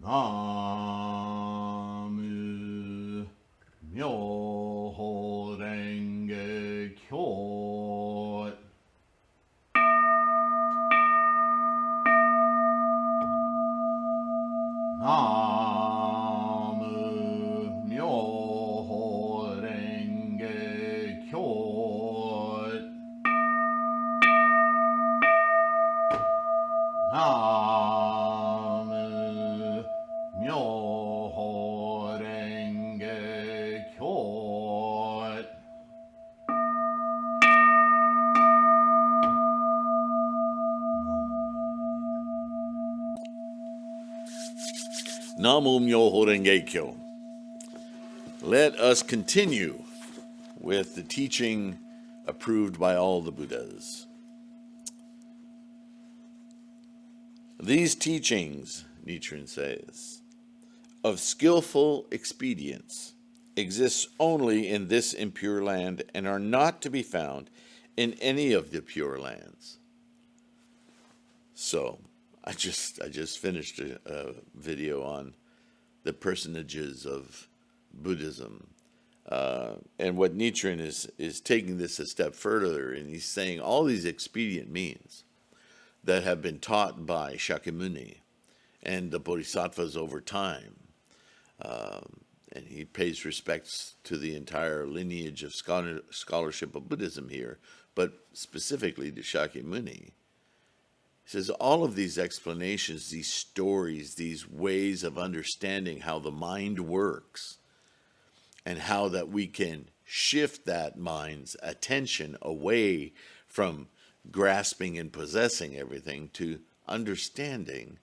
나무 묘호랭개교 나무 묘호랭개교 나무 묘호랭개교 Namu Myoho Renge Kyo. Let us continue with the teaching approved by all the Buddhas. These teachings, Nichiren says, of skillful expedience exist only in this impure land and are not to be found in any of the pure lands. So, I just finished a video on the personages of Buddhism. And what Nichiren is taking this a step further, and he's saying all these expedient means that have been taught by Shakyamuni and the Bodhisattvas over time. And he pays respects to the entire lineage of scholarship of Buddhism here, but specifically to Shakyamuni. He says all of these explanations, these stories, these ways of understanding how the mind works and how that we can shift that mind's attention away from grasping and possessing everything to understanding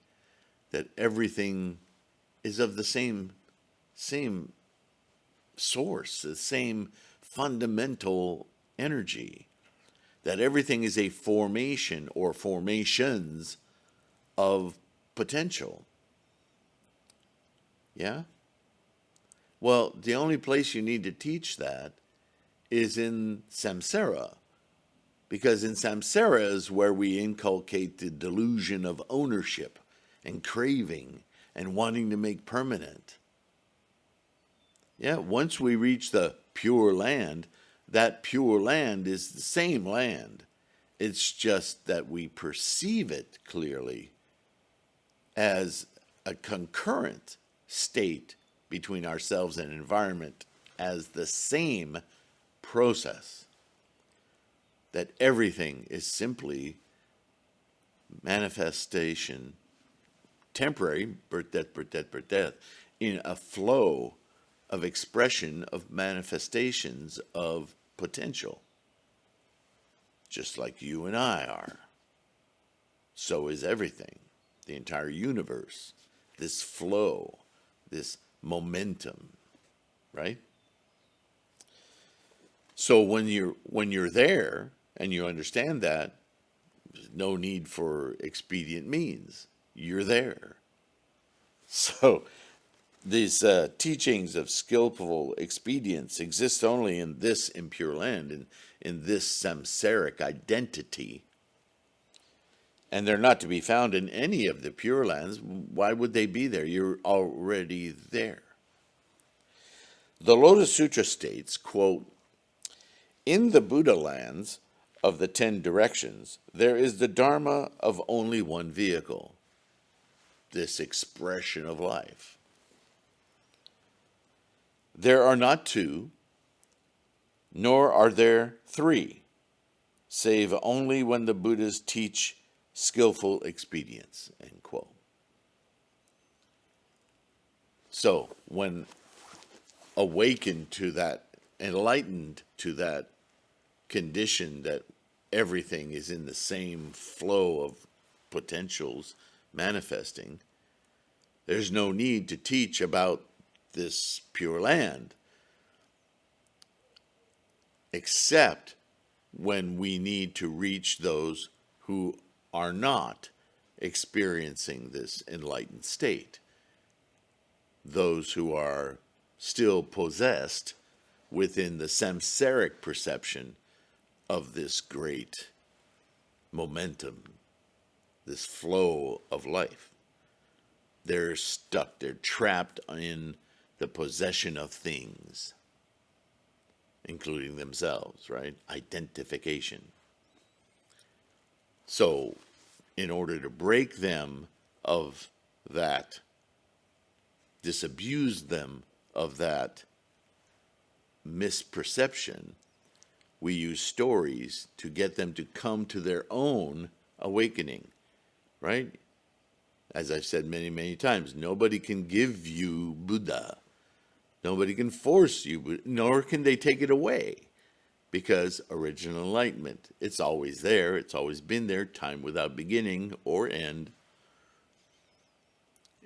that everything is of the same source, the same fundamental energy, that everything is a formation or formations of potential. Yeah? Well, the only place you need to teach that is in samsara, because in samsara is where we inculcate the delusion of ownership and craving and wanting to make permanent. Yeah, once we reach the pure land, that pure land is the same land. It's just that we perceive it clearly as a concurrent state between ourselves and environment as the same process. That everything is simply manifestation, temporary, birth, death, in a flow of expression of manifestations of potential. Just like you and I are. So is everything, the entire universe, this flow, this momentum, right? So when you're there and you understand that, there's no need for expedient means. You're there. So these teachings of skillful expedience exist only in this impure land, in this samsaric identity. And they're not to be found in any of the pure lands. Why would they be there? You're already there. The Lotus Sutra states, quote, in the Buddha lands of the 10 directions, there is the Dharma of only one vehicle, this expression of life. There are not two, nor are there three, save only when the Buddhas teach skillful expedience, end quote. So, when awakened to that, enlightened to that condition that everything is in the same flow of potentials manifesting, there's no need to teach about this pure land, except when we need to reach those who are not experiencing this enlightened state, those who are still possessed within the samsaric perception of this great momentum, this flow of life. They're stuck. They're trapped in the possession of things, including themselves, right? Identification. So, in order to break them of that, disabuse them of that misperception, we use stories to get them to come to their own awakening, right? As I've said many, many times, nobody can give you Buddha. Nobody can force you, nor can they take it away. Because original enlightenment, it's always there, it's always been there, time without beginning or end.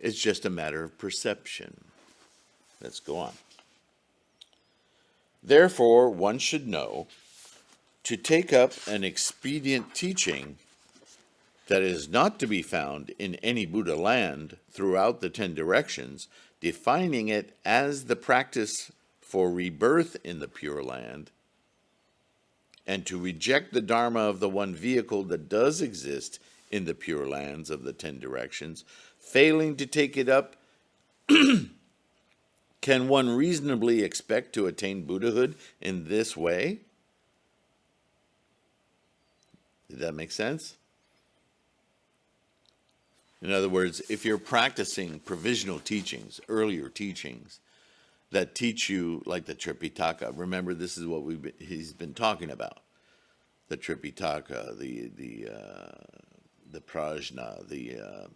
It's just a matter of perception. Let's go on. Therefore, one should know to take up an expedient teaching that is not to be found in any Buddha land throughout the 10 directions, defining it as the practice for rebirth in the Pure Land, and to reject the Dharma of the one vehicle that does exist in the Pure Lands of the 10 directions, failing to take it up, can one reasonably expect to attain Buddhahood in this way? Did that make sense? In other words, if you're practicing provisional teachings, earlier teachings, that teach you, like the Tripitaka. Remember, this is what he's been talking about: the Tripitaka, the Prajna,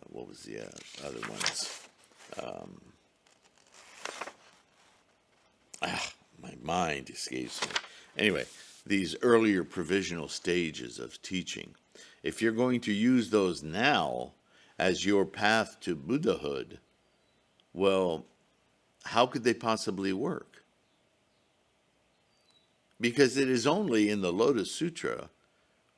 what was the other ones? My mind escapes me. Anyway, these earlier provisional stages of teaching. If you're going to use those now as your path to Buddhahood, well, how could they possibly work? Because it is only in the Lotus Sutra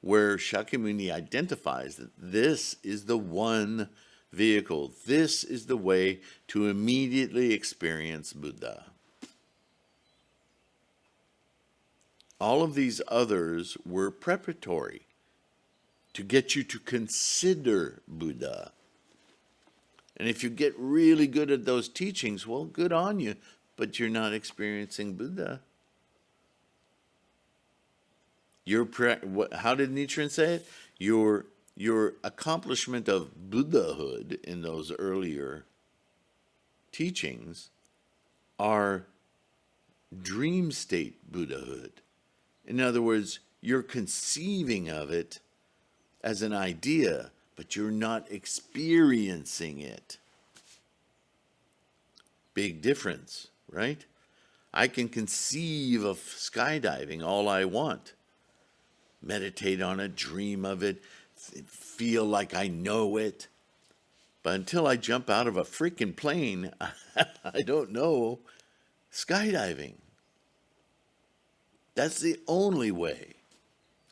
where Shakyamuni identifies that this is the one vehicle, this is the way to immediately experience Buddha. All of these others were preparatory to get you to consider Buddha. And if you get really good at those teachings, well, good on you, but you're not experiencing Buddha. How did Nichiren say it? Your accomplishment of Buddhahood in those earlier teachings are dream state Buddhahood. In other words, you're conceiving of it as an idea, but you're not experiencing it. Big difference, right? I can conceive of skydiving all I want, meditate on it, dream of it, feel like I know it. But until I jump out of a freaking plane, I don't know skydiving. That's the only way.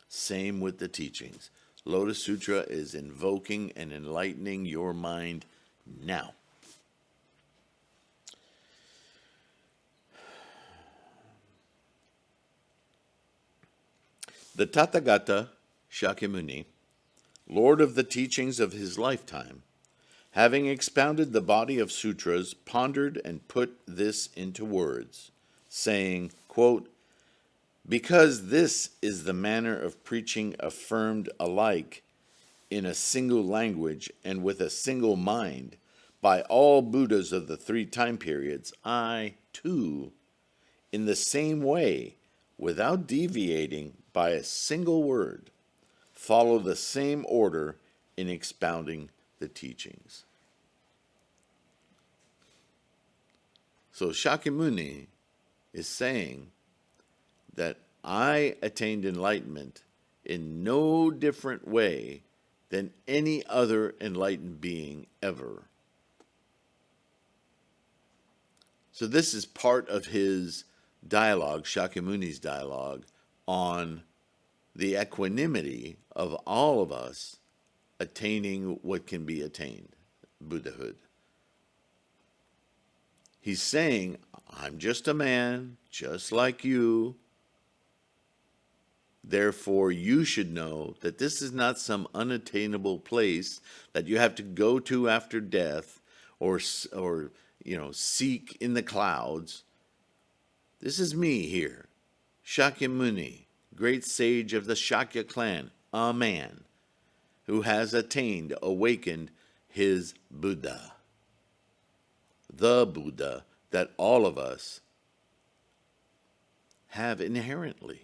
Same with the teachings. Lotus Sutra is invoking and enlightening your mind now. The Tathagata Shakyamuni, Lord of the teachings of his lifetime, having expounded the body of sutras, pondered and put this into words, saying, quote, because this is the manner of preaching affirmed alike in a single language and with a single mind by all Buddhas of the 3 time periods, I, too, in the same way, without deviating by a single word, follow the same order in expounding the teachings. So Shakyamuni is saying that I attained enlightenment in no different way than any other enlightened being ever. So this is part of his dialogue, Shakyamuni's dialogue, on the equanimity of all of us attaining what can be attained, Buddhahood. He's saying, I'm just a man, just like you. Therefore, you should know that this is not some unattainable place that you have to go to after death, or seek in the clouds. This is me here, Shakyamuni, great sage of the Shakya clan, a man who has awakened his Buddha. The Buddha that all of us have inherently.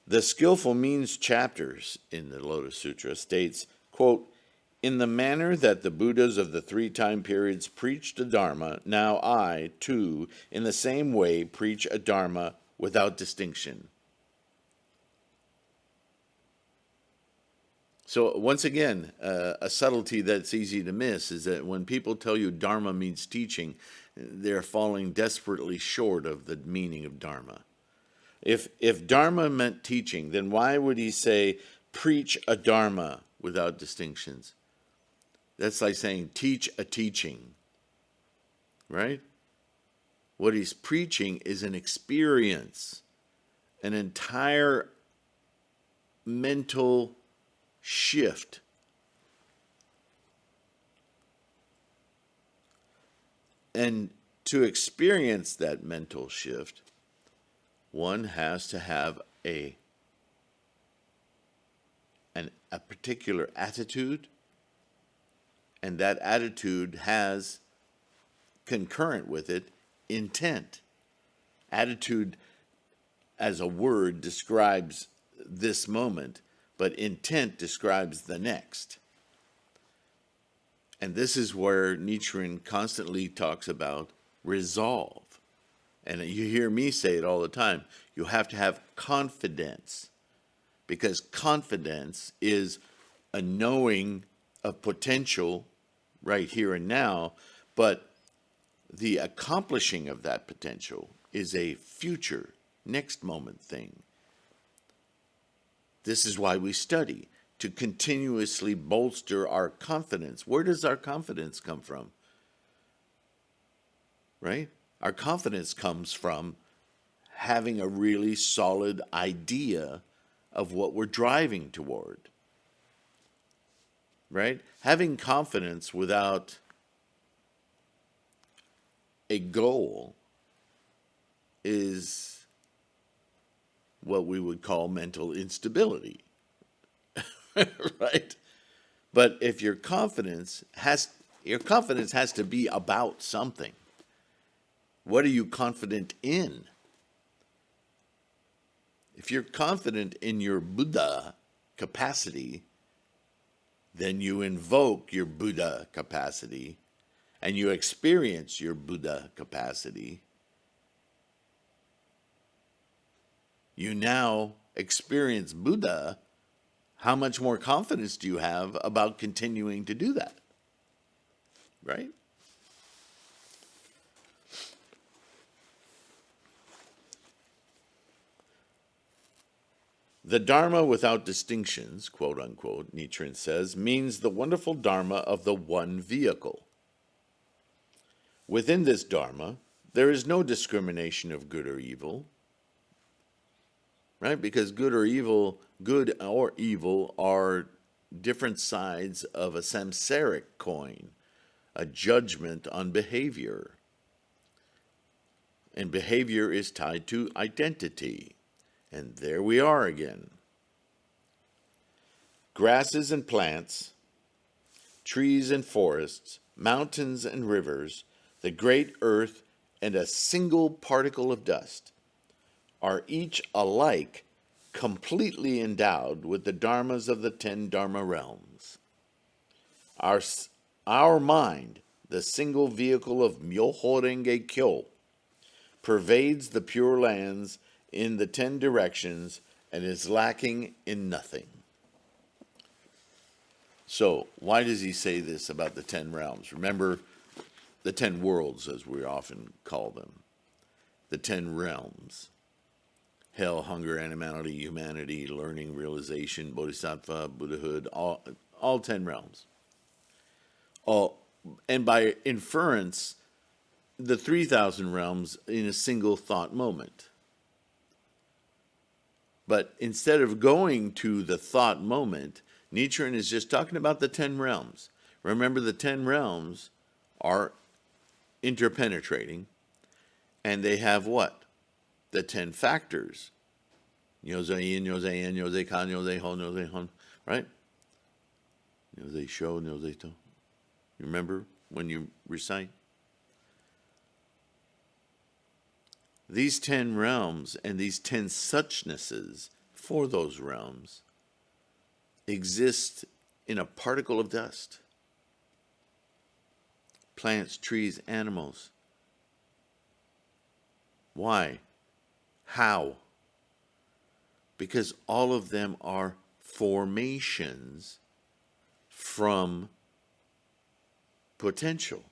The Skillful Means chapters in the Lotus Sutra states, quote, in the manner that the Buddhas of the 3 time periods preached a Dharma, now I, too, in the same way preach a Dharma without distinction. So once again, a subtlety that's easy to miss is that when people tell you Dharma means teaching, they're falling desperately short of the meaning of Dharma. If Dharma meant teaching, then why would he say, preach a Dharma without distinctions? That's like saying, teach a teaching, right? What he's preaching is an experience, an entire mental shift. And to experience that mental shift, one has to have a particular attitude, and that attitude has concurrent with it intent. Attitude as a word describes this moment, but intent describes the next. And this is where Nichiren constantly talks about resolve. And you hear me say it all the time. You have to have confidence, because confidence is a knowing of potential right here and now, but the accomplishing of that potential is a future, next moment thing. This is why we study, to continuously bolster our confidence. Where does our confidence come from? Right? Our confidence comes from having a really solid idea of what we're driving toward. Right? Having confidence without a goal is what we would call mental instability. Right? But if your confidence has to be about something. What are you confident in? If you're confident in your Buddha capacity, then you invoke your Buddha capacity and you experience your Buddha capacity. You now experience Buddha. How much more confidence do you have about continuing to do that? Right? The Dharma without distinctions, quote unquote, Nichiren says, means the wonderful Dharma of the one vehicle. Within this Dharma, there is no discrimination of good or evil, right? Because good or evil are different sides of a samsaric coin, a judgment on behavior. And behavior is tied to identity. And there we are again. Grasses and plants, trees and forests, mountains and rivers, the great earth and a single particle of dust are each alike completely endowed with the dharmas of the 10 dharma realms. Our mind, the single vehicle of Myoho Renge Kyo, pervades the Pure Lands in the 10 directions and is lacking in nothing. So, why does he say this about the 10 realms? Remember, the 10 worlds, as we often call them. The 10 realms. Hell, hunger, animality, humanity, learning, realization, bodhisattva, Buddhahood, all 10 realms. And by inference, the 3,000 realms in a single thought moment. But instead of going to the thought moment, Nichiren is just talking about the 10 realms. Remember, the 10 realms are interpenetrating, and they have what? The 10 factors. Nyose yin, nyose en, nyose kan, nyose ho, nyose hon, right? Nyose sho, nyose to. You remember when you recite? These 10 realms and these 10 suchnesses for those realms exist in a particle of dust. Plants, trees, animals. Why? How? Because all of them are formations from potential.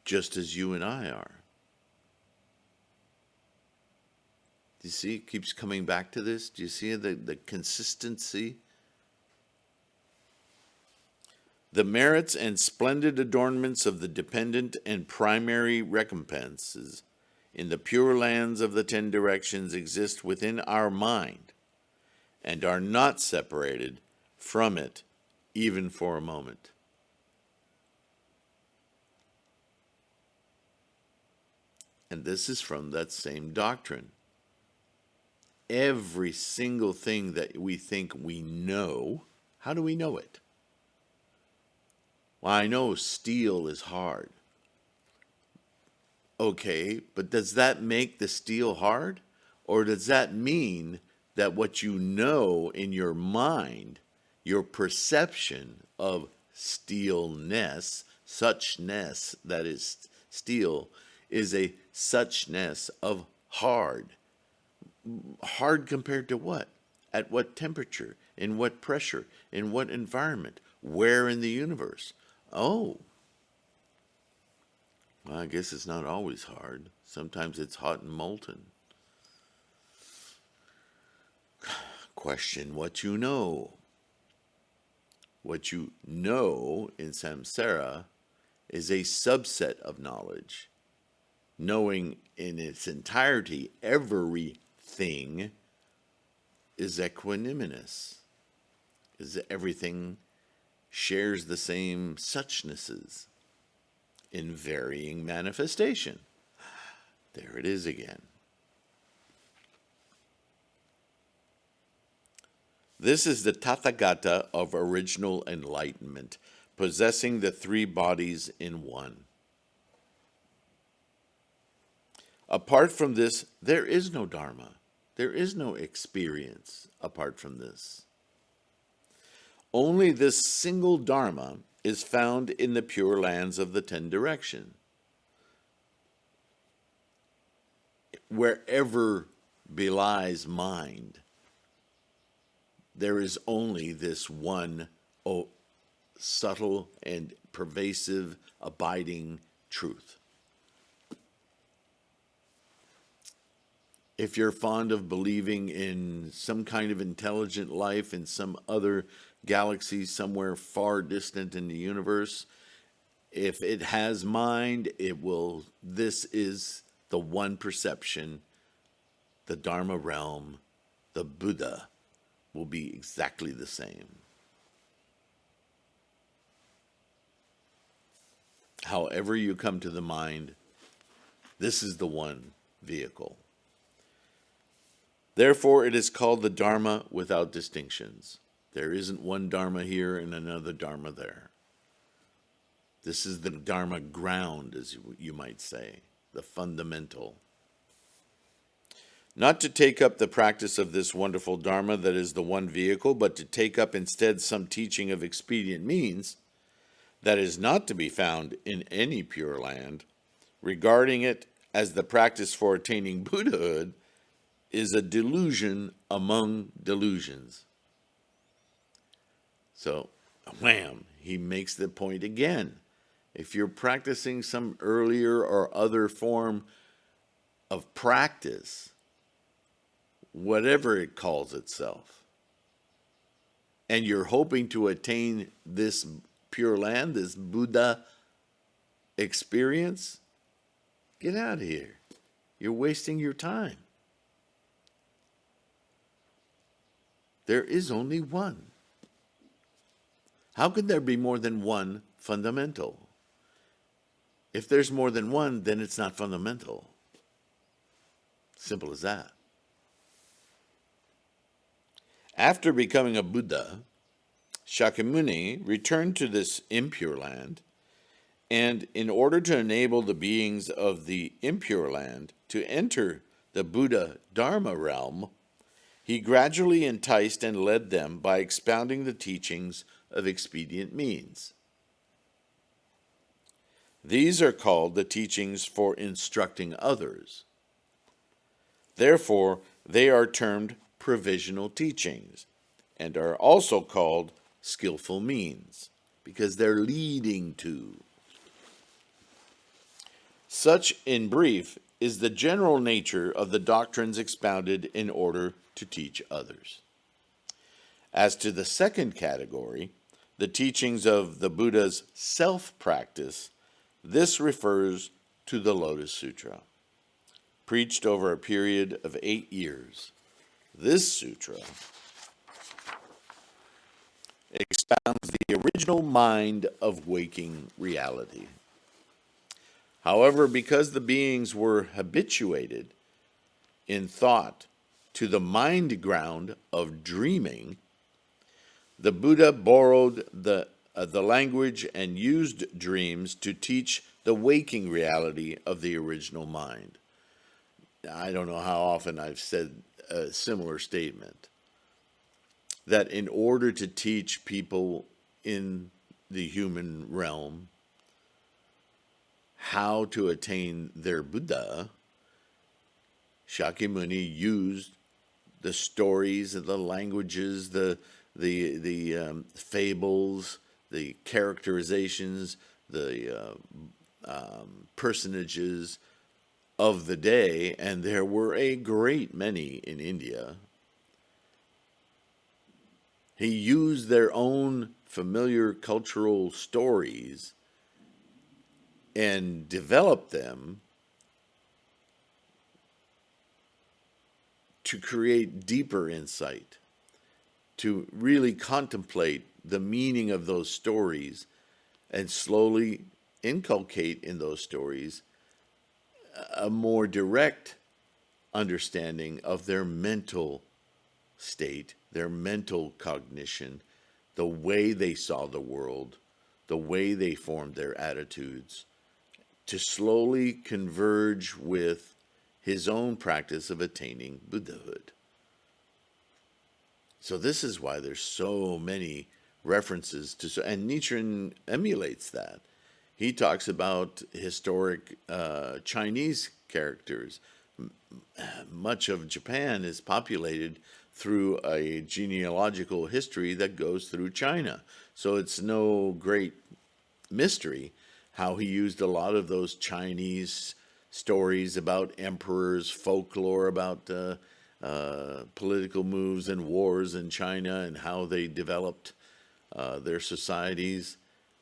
Just as you and I are. Do you see? It keeps coming back to this. Do you see the consistency? The merits and splendid adornments of the dependent and primary recompenses in the pure lands of the 10 directions exist within our mind and are not separated from it even for a moment. And this is from that same doctrine. Every single thing that we think we know, how do we know it? Well, I know steel is hard. Okay, but does that make the steel hard? Or does that mean that what you know in your mind, your perception of steelness, suchness that is steel, is a suchness of hard? Hard compared to what? At what temperature? In what pressure? In what environment? Where in the universe? Oh, well, I guess it's not always hard. Sometimes it's hot and molten. Question what you know. What you know in samsara is a subset of knowledge. Knowing in its entirety everything is equanimous. Is everything shares the same suchnesses in varying manifestation. There it is again. This is the Tathagata of original enlightenment, possessing the 3 bodies in one. Apart from this, there is no Dharma. There is no experience apart from this. Only this single Dharma is found in the pure lands of the 10 direction. Wherever belies mind, there is only this one subtle and pervasive, abiding truth. If you're fond of believing in some kind of intelligent life in some other galaxy somewhere far distant in the universe, if it has mind, this is the one perception, the Dharma realm, the Buddha will be exactly the same. However you come to the mind, this is the one vehicle. Therefore, it is called the Dharma without distinctions. There isn't one Dharma here and another Dharma there. This is the Dharma ground, as you might say, the fundamental. Not to take up the practice of this wonderful Dharma that is the one vehicle, but to take up instead some teaching of expedient means that is not to be found in any pure land, regarding it as the practice for attaining Buddhahood, is a delusion among delusions. So, wham, he makes the point again. If you're practicing some earlier or other form of practice, whatever it calls itself, and you're hoping to attain this pure land, this Buddha experience, get out of here. You're wasting your time. There is only one. How could there be more than one fundamental? If there's more than one, then it's not fundamental. Simple as that. After becoming a Buddha, Shakyamuni returned to this impure land, and in order to enable the beings of the impure land to enter the Buddha Dharma realm, he gradually enticed and led them by expounding the teachings of expedient means. These are called the teachings for instructing others. Therefore, they are termed provisional teachings and are also called skillful means because they're leading to. Such, in brief, is the general nature of the doctrines expounded in order to teach others. As to the second category, the teachings of the Buddha's self-practice, this refers to the Lotus Sutra, preached over a period of 8 years. This sutra expounds the original mind of waking reality. However, because the beings were habituated in thought to the mind ground of dreaming, the Buddha borrowed the language and used dreams to teach the waking reality of the original mind. I don't know how often I've said a similar statement, that in order to teach people in the human realm how to attain their Buddha, Shakyamuni used the stories and the languages, the fables, the characterizations, the personages of the day, and there were a great many in India. He used their own familiar cultural stories and developed them to create deeper insight, to really contemplate the meaning of those stories and slowly inculcate in those stories a more direct understanding of their mental state, their mental cognition, the way they saw the world, the way they formed their attitudes, to slowly converge with his own practice of attaining Buddhahood. So this is why there's so many references to, and Nichiren emulates that. He talks about historic Chinese characters. Much of Japan is populated through a genealogical history that goes through China. So it's no great mystery how he used a lot of those Chinese stories about emperors, folklore about political moves and wars in China and how they developed their societies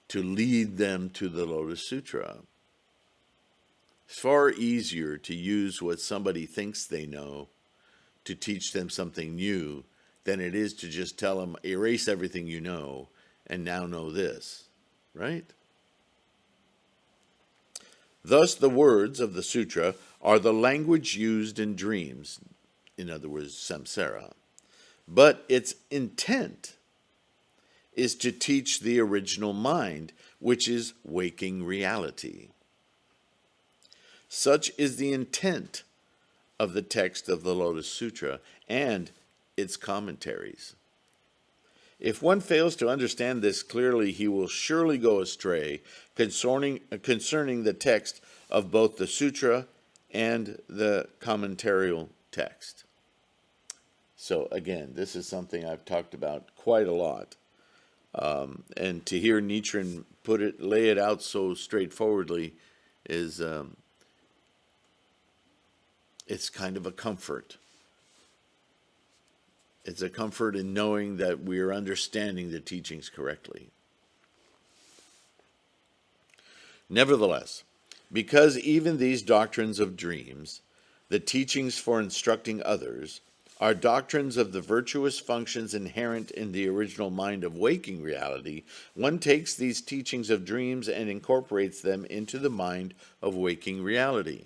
to lead them to the Lotus Sutra. It's far easier to use what somebody thinks they know to teach them something new than it is to just tell them, erase everything you know and now know this, right? Thus, the words of the sutra are the language used in dreams, in other words, samsara. But its intent is to teach the original mind, which is waking reality. Such is the intent of the text of the Lotus Sutra and its commentaries. If one fails to understand this clearly, he will surely go astray concerning the text of both the sutra and the commentarial text. So again, this is something I've talked about quite a lot. And to hear Nichiren lay it out so straightforwardly is it's kind of a comfort. It's a comfort in knowing that we are understanding the teachings correctly. Nevertheless, because even these doctrines of dreams, the teachings for instructing others, are doctrines of the virtuous functions inherent in the original mind of waking reality, one takes these teachings of dreams and incorporates them into the mind of waking reality.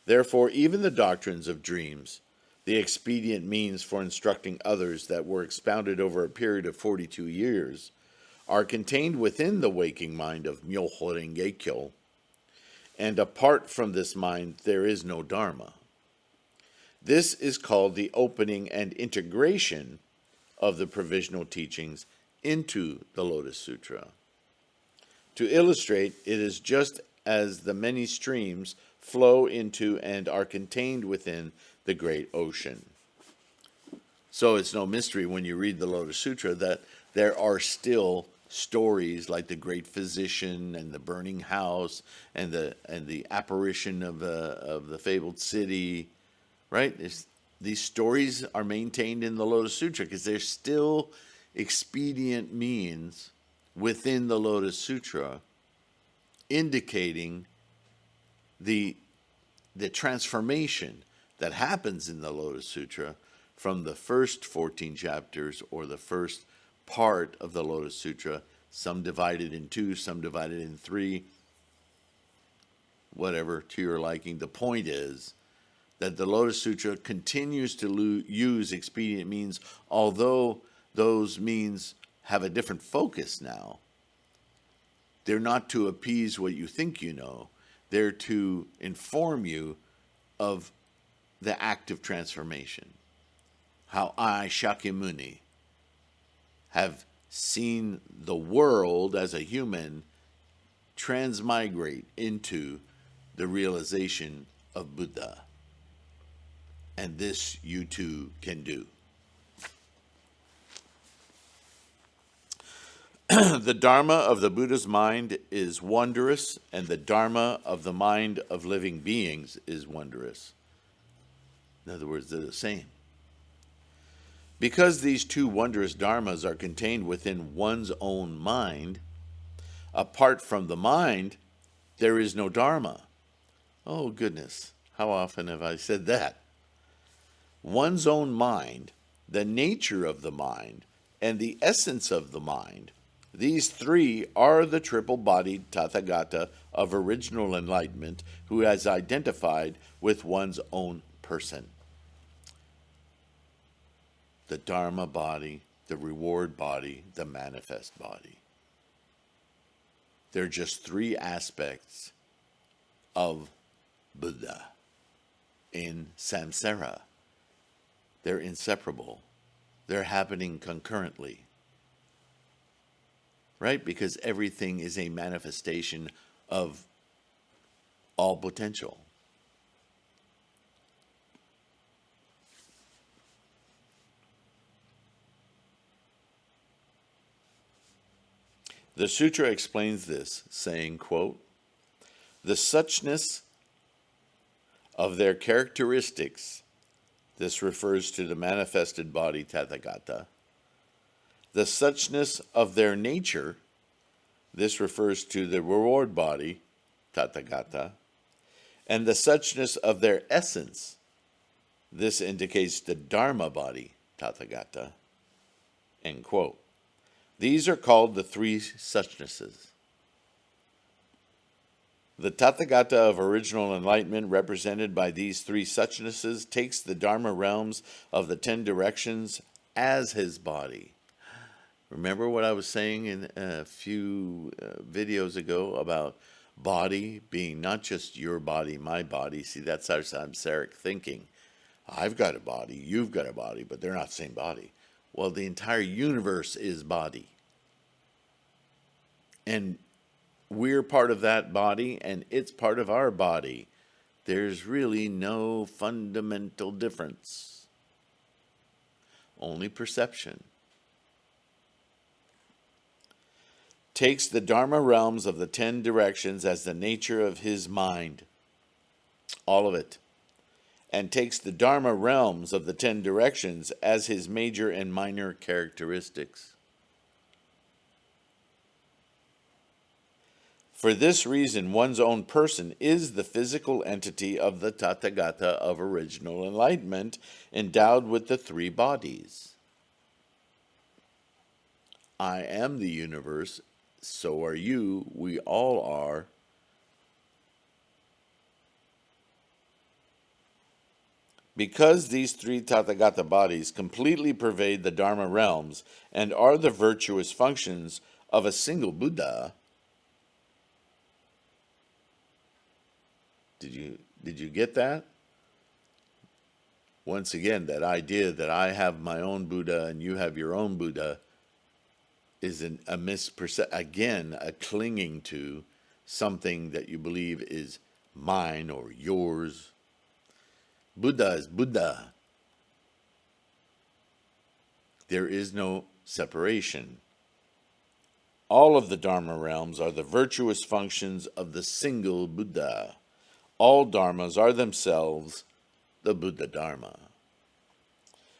Therefore, even the doctrines of dreams, the expedient means for instructing others that were expounded over a period of 42 years, are contained within the waking mind of Myoho Renge Kyo, and apart from this mind there is no Dharma. This is called the opening and integration of the provisional teachings into the Lotus Sutra. To illustrate, it is just as the many streams flow into and are contained within the great ocean. So it's no mystery when you read the Lotus Sutra that there are still stories like the great physician and the burning house and the apparition of the fabled city. Right? These stories are maintained in the Lotus Sutra because there's still expedient means within the Lotus Sutra indicating the transformation that happens in the Lotus Sutra from the first 14 chapters or the first part of the Lotus Sutra, some divided in 2, some divided in 3, whatever, to your liking. The point is that the Lotus Sutra continues to use expedient means, although those means have a different focus now. They're not to appease what you think you know. They're to inform you of the act of transformation. How I, Shakyamuni, have seen the world as a human transmigrate into the realization of Buddha. And this you too can do. The Dharma of the Buddha's mind is wondrous, and the Dharma of the mind of living beings is wondrous. In other words, they're the same. Because these two wondrous dharmas are contained within one's own mind, apart from the mind, there is no dharma. Oh, goodness. How often have I said that? One's own mind, the nature of the mind, and the essence of the mind, these three are the triple-bodied Tathagata of original enlightenment who has identified with one's own person. The Dharma body, the reward body, the manifest body. They're just three aspects of Buddha in samsara. They're inseparable. They're happening concurrently. Right? Because everything is a manifestation of all potential. The sutra explains this, saying, quote, "The suchness of their characteristics," this refers to the manifested body Tathagata, "the suchness of their nature," this refers to the reward body Tathagata, "and the suchness of their essence," this indicates the Dharma body Tathagata, end quote. These are called the three suchnesses. The Tathagata of original enlightenment, represented by these three suchnesses, takes the Dharma realms of the 10 directions as his body. Remember what I was saying in a few videos ago about body being not just your body, my body. See, that's our samsaric thinking. I've got a body, you've got a body, but they're not the same body. Well, the entire universe is body. And we're part of that body, and it's part of our body. There's really no fundamental difference. Only perception. Takes the Dharma realms of the 10 directions as the nature of his mind. All of it. And takes the Dharma realms of the 10 directions as his major and minor characteristics. For this reason, one's own person is the physical entity of the Tathagata of original enlightenment, endowed with the three bodies. I am the universe, so are you, we all are. Because these three Tathagata bodies completely pervade the Dharma realms and are the virtuous functions of a single Buddha. Did you get that? Once again, that idea that I have my own Buddha and you have your own Buddha is a misperception, again, a clinging to something that you believe is mine or yours. Buddha is Buddha. There is no separation. All of the Dharma realms are the virtuous functions of the single Buddha. All dharmas are themselves the Buddha Dharma.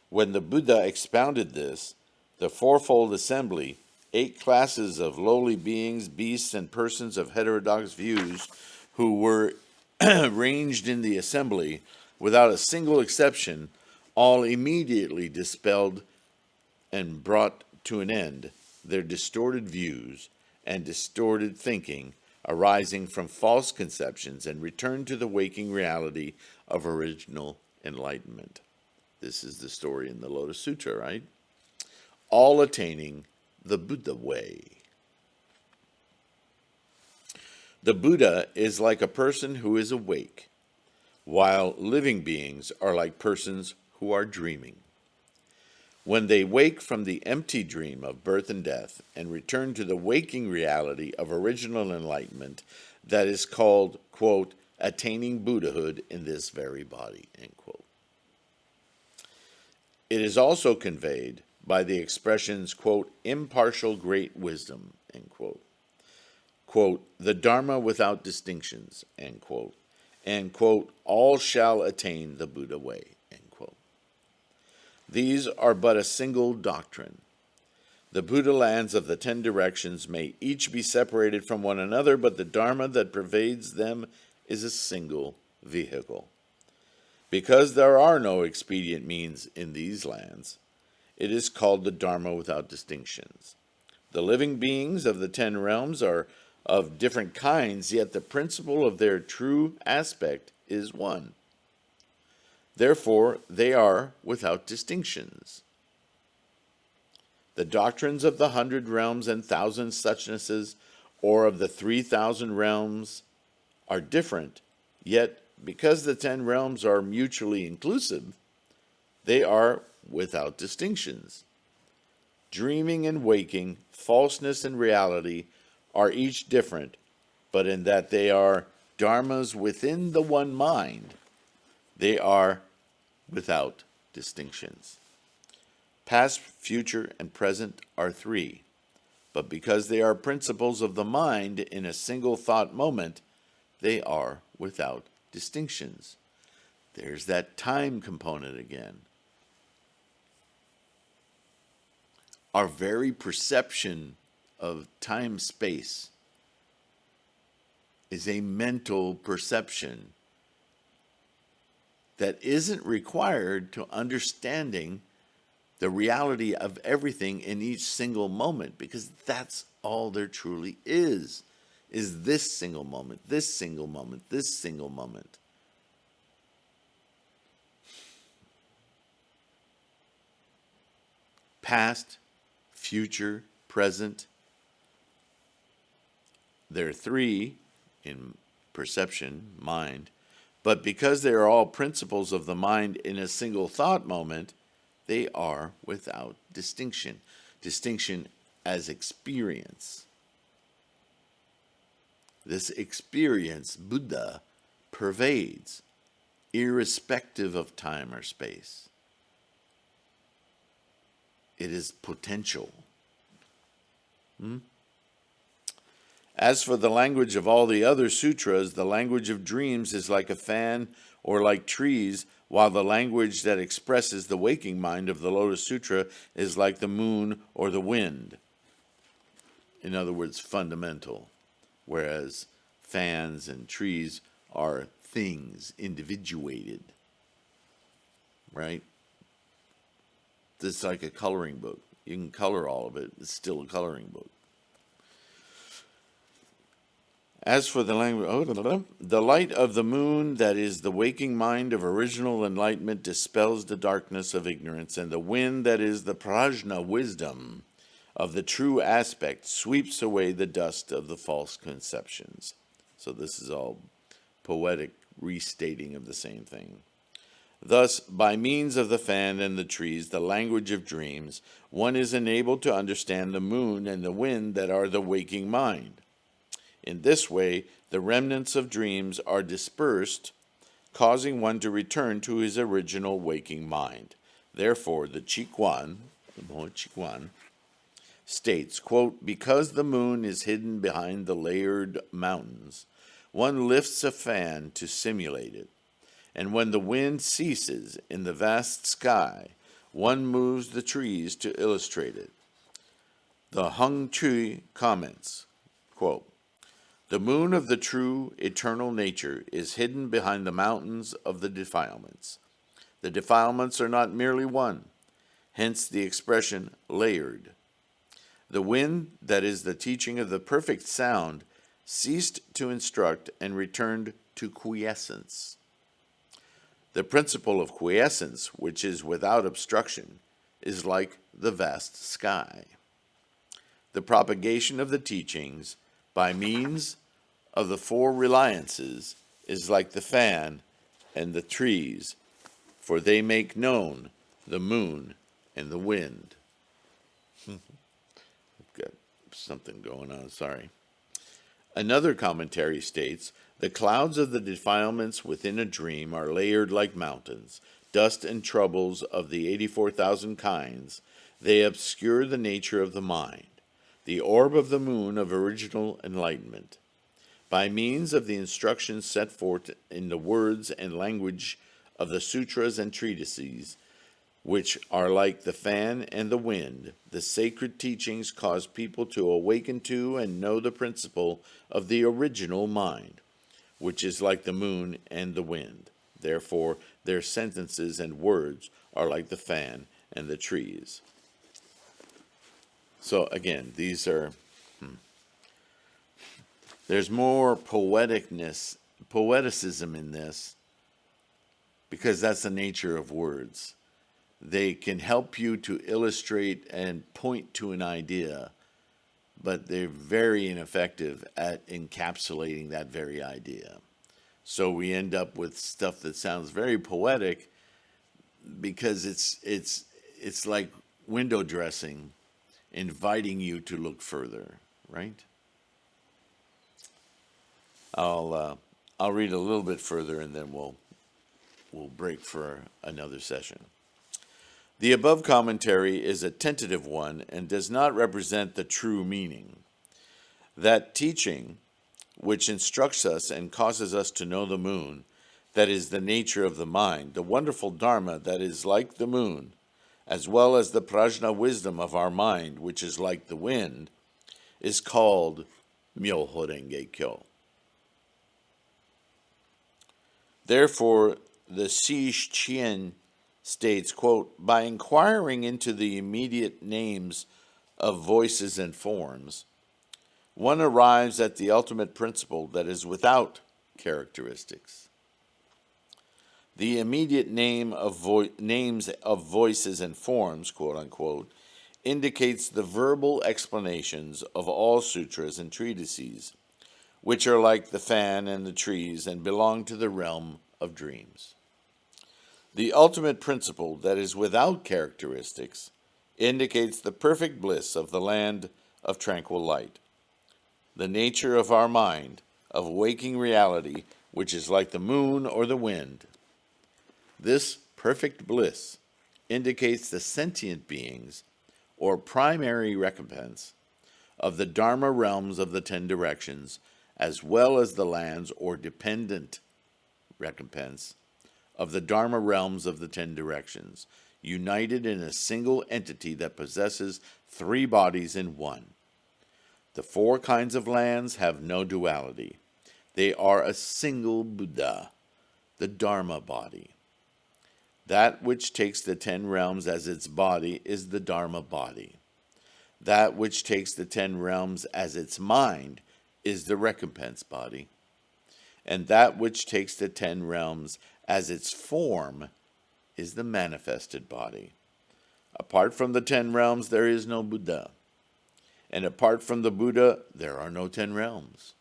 When the Buddha expounded this, the fourfold assembly, 8 classes of lowly beings, beasts, and persons of heterodox views who were ranged in the assembly, without a single exception, all immediately dispelled and brought to an end their distorted views and distorted thinking arising from false conceptions and returned to the waking reality of original enlightenment. This is the story in the Lotus Sutra, right? All attaining the Buddha way. The Buddha is like a person who is awake, while living beings are like persons who are dreaming. When they wake from the empty dream of birth and death and return to the waking reality of original enlightenment, that is called, quote, attaining Buddhahood in this very body, end quote. It is also conveyed by the expressions, quote, impartial great wisdom, end quote. Quote, the Dharma without distinctions, end quote. And, quote, all shall attain the Buddha way, end quote. These are but a single doctrine. The Buddha lands of the 10 directions may each be separated from one another, but the Dharma that pervades them is a single vehicle. Because there are no expedient means in these lands, it is called the Dharma without distinctions. The living beings of the 10 realms are of different kinds, yet the principle of their true aspect is one. Therefore, they are without distinctions. The doctrines of the 100 realms and 1,000 suchnesses, or of the 3,000 realms, are different, yet because the 10 realms are mutually inclusive, they are without distinctions. Dreaming and waking, falseness and reality are each different, but in that they are dharmas within the one mind, they are without distinctions. Past, future, and present are 3, but because they are principles of the mind in a single thought moment, they are without distinctions. There's that time component again. Our very perception of time-space is a mental perception that isn't required to understanding the reality of everything in each single moment, because that's all there truly is this single moment, this single moment, this single moment. Past, future, present. There are 3 in perception, mind, but because they are all principles of the mind in a single thought moment, they are without distinction. Distinction as experience. This experience, Buddha, pervades, irrespective of time or space. It is potential. As for the language of all the other sutras, the language of dreams is like a fan or like trees, while the language that expresses the waking mind of the Lotus Sutra is like the moon or the wind. In other words, fundamental. whereas fans and trees are things, individuated, right? It's like a coloring book. You can color all of it. It's still a coloring book. As for the language, the light of the moon, that is the waking mind of original enlightenment, dispels the darkness of ignorance, and the wind, that is the prajna wisdom of the true aspect, sweeps away the dust of the false conceptions. So this is all poetic restating of the same thing. Thus, by means of the fan and the trees, the language of dreams, one is enabled to understand the moon and the wind that are the waking mind. In this way, the remnants of dreams are dispersed, causing one to return to his original waking mind. Therefore, the Chiquan states, quote, because the moon is hidden behind the layered mountains, one lifts a fan to simulate it. And when the wind ceases in the vast sky, one moves the trees to illustrate it. The Hung Chui comments, quote, the moon of the true eternal nature is hidden behind the mountains of the defilements. The defilements are not merely one, hence the expression layered. The wind, that is the teaching of the perfect sound, ceased to instruct and returned to quiescence. The principle of quiescence, which is without obstruction, is like the vast sky. The propagation of the teachings by means of the four reliances is like the fan and the trees, for they make known the moon and the wind. I've got something going on, sorry. Another commentary states, the clouds of the defilements within a dream are layered like mountains, dust and troubles of the 84,000 kinds. They obscure the nature of the mind, the orb of the moon of original enlightenment. By means of the instructions set forth in the words and language of the sutras and treatises, which are like the fan and the wind, the sacred teachings cause people to awaken to and know the principle of the original mind, which is like the moon and the wind. Therefore, their sentences and words are like the fan and the trees. So again, these are, there's more poeticism in this, because that's the nature of words. They can help you to illustrate and point to an idea, but they're very ineffective at encapsulating that very idea. So we end up with stuff that sounds very poetic because it's like window dressing, inviting you to look further, right? I'll read a little bit further and then we'll break for another session. The above commentary is a tentative one and does not represent the true meaning. That teaching, which instructs us and causes us to know the moon, that is the nature of the mind, the wonderful Dharma that is like the moon, as well as the prajna wisdom of our mind, which is like the wind, is called Myoho Renge Kyo. Therefore, the Si Chien states, quote, by inquiring into the immediate names of voices and forms, one arrives at the ultimate principle that is without characteristics. The immediate names of voices and forms, quote unquote, indicates the verbal explanations of all sutras and treatises, which are like the fan and the trees and belong to the realm of dreams. The ultimate principle that is without characteristics indicates the perfect bliss of the land of tranquil light, the nature of our mind, of waking reality, which is like the moon or the wind. This perfect bliss indicates the sentient beings, or primary recompense, of the Dharma realms of the 10 directions, as well as the lands or dependent recompense of the Dharma realms of the 10 directions, united in a single entity that possesses 3 bodies in one. The four kinds of lands have no duality. They are a single Buddha, the Dharma body. That which takes the 10 realms as its body is the Dharma body. That which takes the 10 realms as its mind is the recompense body. And that which takes the 10 realms as its form is the manifested body. Apart from the 10 realms, there is no Buddha. And apart from the Buddha, there are no 10 realms.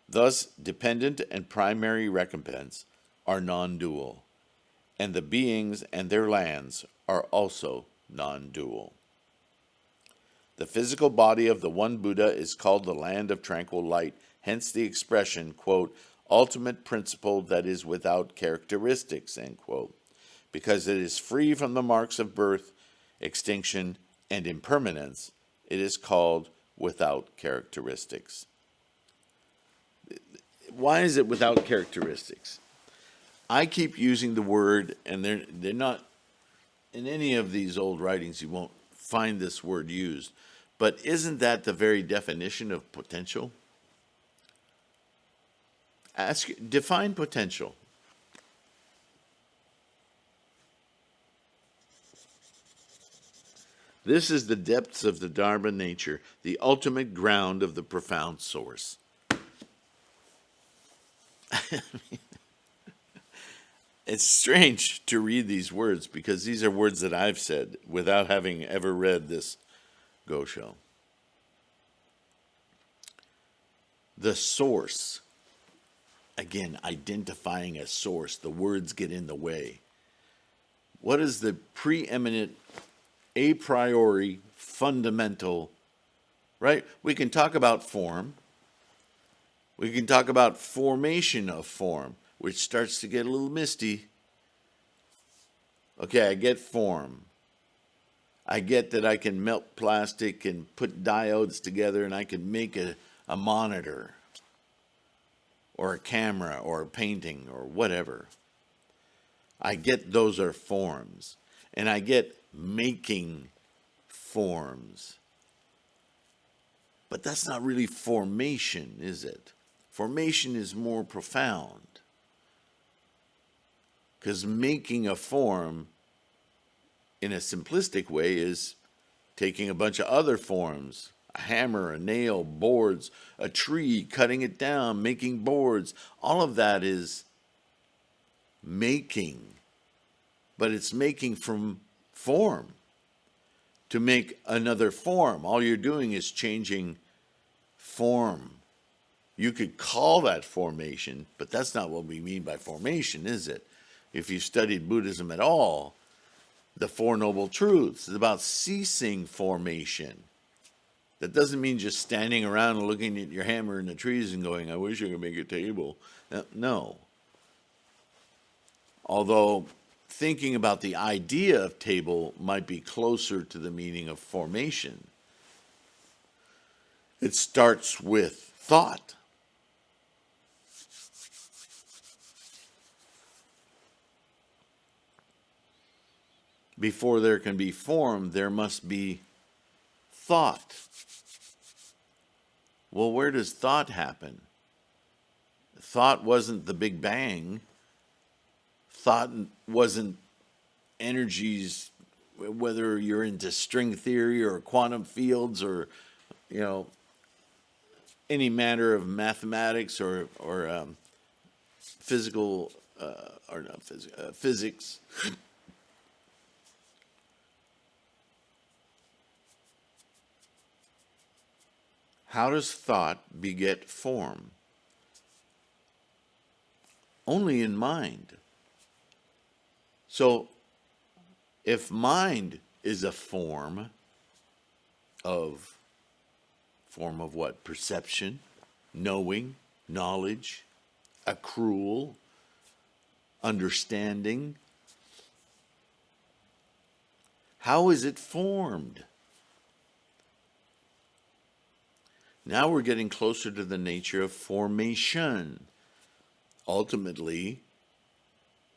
Thus, dependent and primary recompense are non-dual, and the beings and their lands are also non-dual. The physical body of the one Buddha is called the land of tranquil light, hence the expression, quote, ultimate principle that is without characteristics, end quote, because it is free from the marks of birth, extinction, and impermanence. It is called without characteristics. Why is it without characteristics? I keep using the word, and they're not, in any of these old writings, you won't find this word used. But isn't that the very definition of potential? Define potential. This is the depths of the Dharma nature, the ultimate ground of the profound source. It's strange to read these words because these are words that I've said without having ever read this Gosho. The source. Again, identifying a source. The words get in the way. What is the preeminent, a priori, fundamental, right? We can talk about form. We can talk about formation of form, which starts to get a little misty. Okay, I get form. I get that I can melt plastic and put diodes together and I can make a monitor or a camera or a painting or whatever. I get those are forms. And I get making forms. But that's not really formation, is it? Formation is more profound. Because making a form in a simplistic way is taking a bunch of other forms, a hammer, a nail, boards, a tree, cutting it down, making boards. All of that is making, but it's making from form. To make another form, all you're doing is changing form. You could call that formation, but that's not what we mean by formation, is it? If you studied Buddhism at all, the Four Noble Truths is about ceasing formation. That doesn't mean just standing around and looking at your hammer in the trees and going, I wish I could make a table. No. Although thinking about the idea of table might be closer to the meaning of formation. It starts with thought. Before there can be form, there must be thought. Well, where does thought happen? Thought wasn't the Big Bang. Thought wasn't energies, whether you're into string theory or quantum fields or, any matter of mathematics or physical, or not physics, physics. How does thought beget form? Only in mind. So, if mind is a form of what? Perception, knowing, knowledge, accrual, understanding. How is it formed? Now we're getting closer to the nature of formation. Ultimately,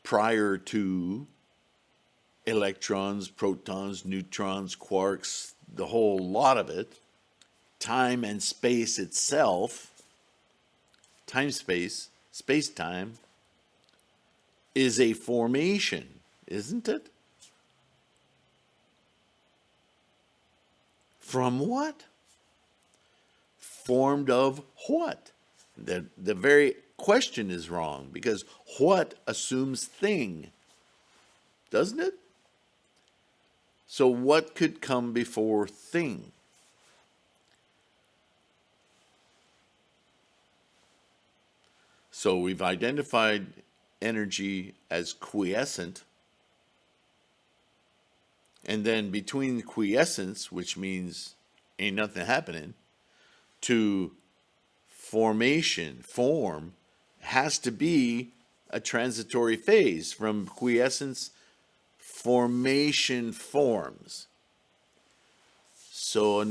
prior to electrons, protons, neutrons, quarks, the whole lot of it, time and space itself, space-time, is a formation, isn't it? From what? Formed of what? The very question is wrong, because what assumes thing, doesn't it? So what could come before thing? So we've identified energy as quiescent, and then between quiescence, which means ain't nothing happening, to formation, form, has to be a transitory phase. From quiescence, formation forms. So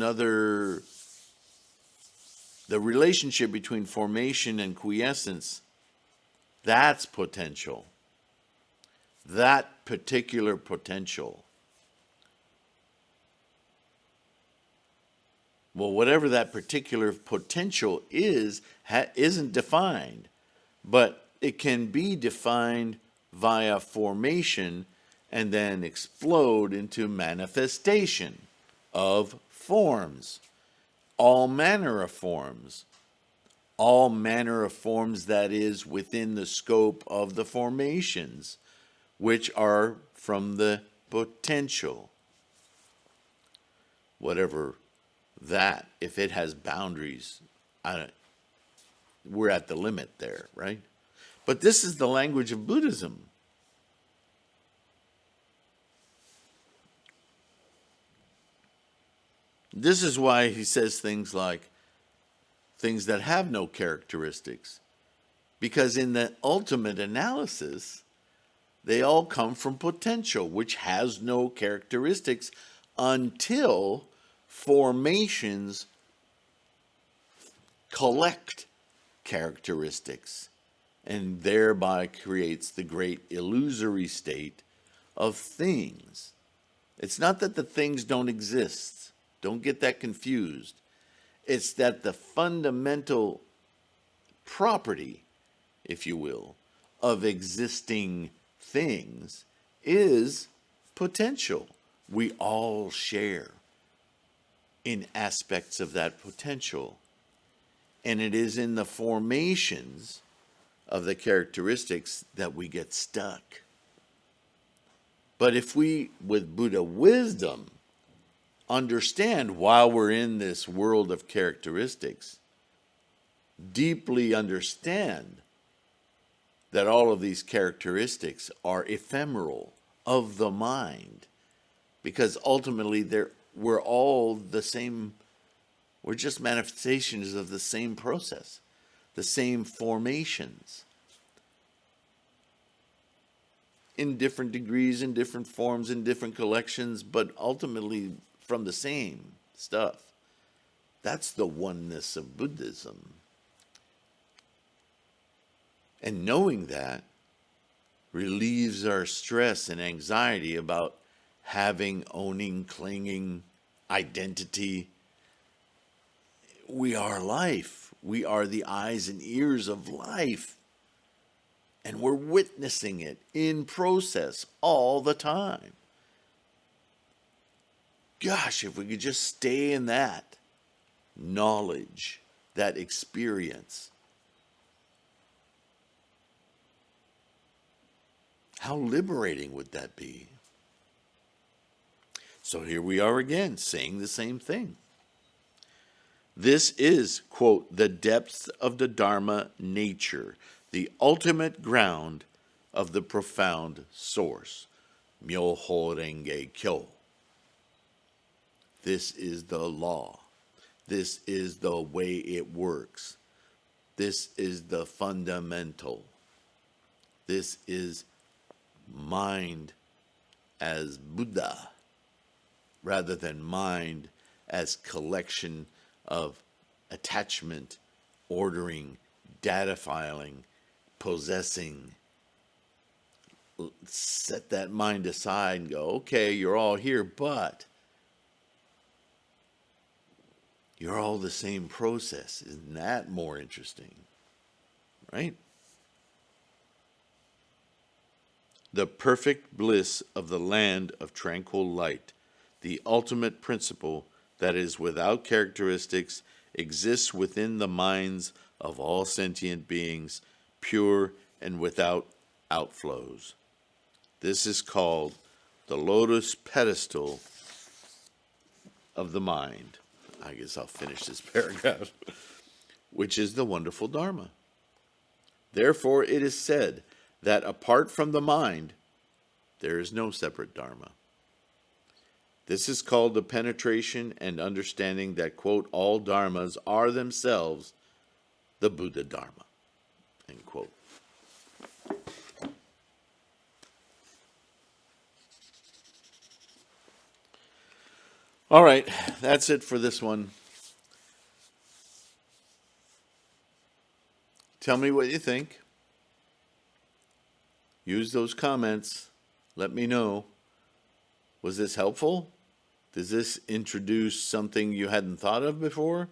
the relationship between formation and quiescence, that's potential. That particular potential. Well, whatever that particular potential is, isn't defined, but it can be defined via formation and then explode into manifestation of forms. All manner of forms. All manner of forms, that is, within the scope of the formations, which are from the potential. Whatever that, if it has boundaries, we're at the limit there, right? But this is the language of Buddhism. This is why he says things like, things that have no characteristics. Because in the ultimate analysis, they all come from potential, which has no characteristics until formations collect characteristics, and thereby creates the great illusory state of things. It's not that the things don't exist. Don't get that confused. It's that the fundamental property, if you will, of existing things is potential. We all share in aspects of that potential. And it is in the formations of the characteristics that we get stuck. But if we, with Buddha wisdom, understand while we're in this world of characteristics, deeply understand that all of these characteristics are ephemeral of the mind, because ultimately we're all the same. We're just manifestations of the same process, the same formations, in different degrees, in different forms, in different collections, but ultimately from the same stuff. That's the oneness of Buddhism. And knowing that relieves our stress and anxiety about having, owning, clinging, identity. We are life. We are the eyes and ears of life. And we're witnessing it in process all the time. Gosh, if we could just stay in that knowledge, that experience. How liberating would that be? So here we are again, saying the same thing. This is, quote, the depths of the Dharma nature, the ultimate ground of the profound source. Myoho Renge Kyo. This is the law. This is the way it works. This is the fundamental. This is mind as Buddha, rather than mind as collection of attachment, ordering, data filing, possessing. Set that mind aside and go, okay, you're all here, but You're all the same process. Isn't that more interesting? Right? The perfect bliss of the land of tranquil light, the ultimate principle that is without characteristics, exists within the minds of all sentient beings, pure and without outflows. This is called the Lotus pedestal of the mind. I guess I'll finish this paragraph, which is the wonderful Dharma. Therefore, it is said that apart from the mind, there is no separate Dharma. This is called the penetration and understanding that, quote, all Dharmas are themselves the Buddha Dharma, end quote. All right, that's it for this one. Tell me what you think. Use those comments. Let me know. Was this helpful? Does this introduce something you hadn't thought of before?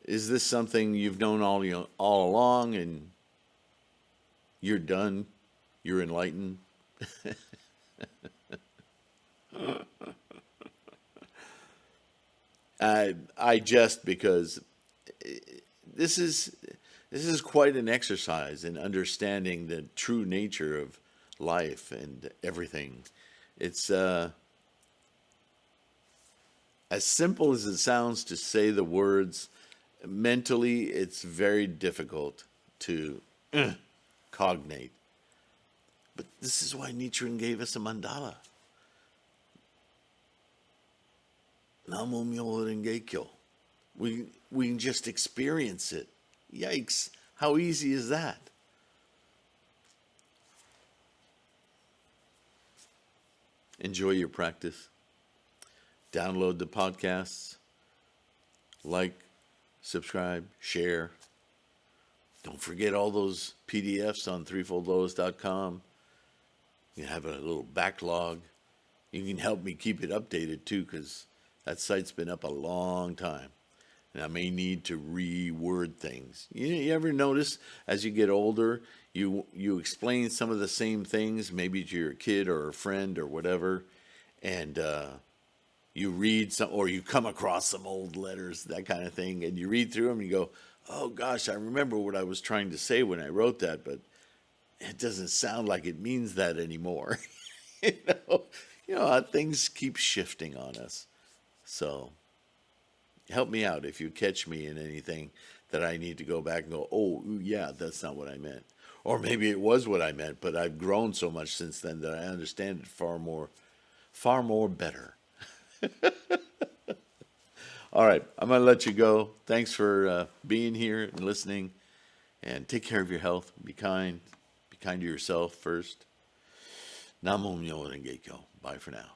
Is this something you've known all along and you're done? You're enlightened? I just because this is quite an exercise in understanding the true nature of life and everything. It's as simple as it sounds to say the words. Mentally, it's very difficult to cognate. But this is why Nichiren gave us a mandala. Namo Myoho Renge Kyo. We can just experience it. Yikes. How easy is that? Enjoy your practice. Download the podcasts. Like, subscribe, share. Don't forget all those PDFs on threefoldlotus.com. You have a little backlog. You can help me keep it updated too, because that site's been up a long time. And I may need to reword things. You ever notice as you get older, you explain some of the same things, maybe to your kid or a friend or whatever, and you read some, or you come across some old letters, that kind of thing, and you read through them and you go, oh gosh, I remember what I was trying to say when I wrote that, but it doesn't sound like it means that anymore. you know, things keep shifting on us. So help me out if you catch me in anything that I need to go back and go, oh, yeah, that's not what I meant. Or maybe it was what I meant, but I've grown so much since then that I understand it far more better. All right, I'm going to let you go. Thanks for being here and listening. And take care of your health. Be kind. Be kind to yourself first. Namo Myoho Renge Kyo. Bye for now.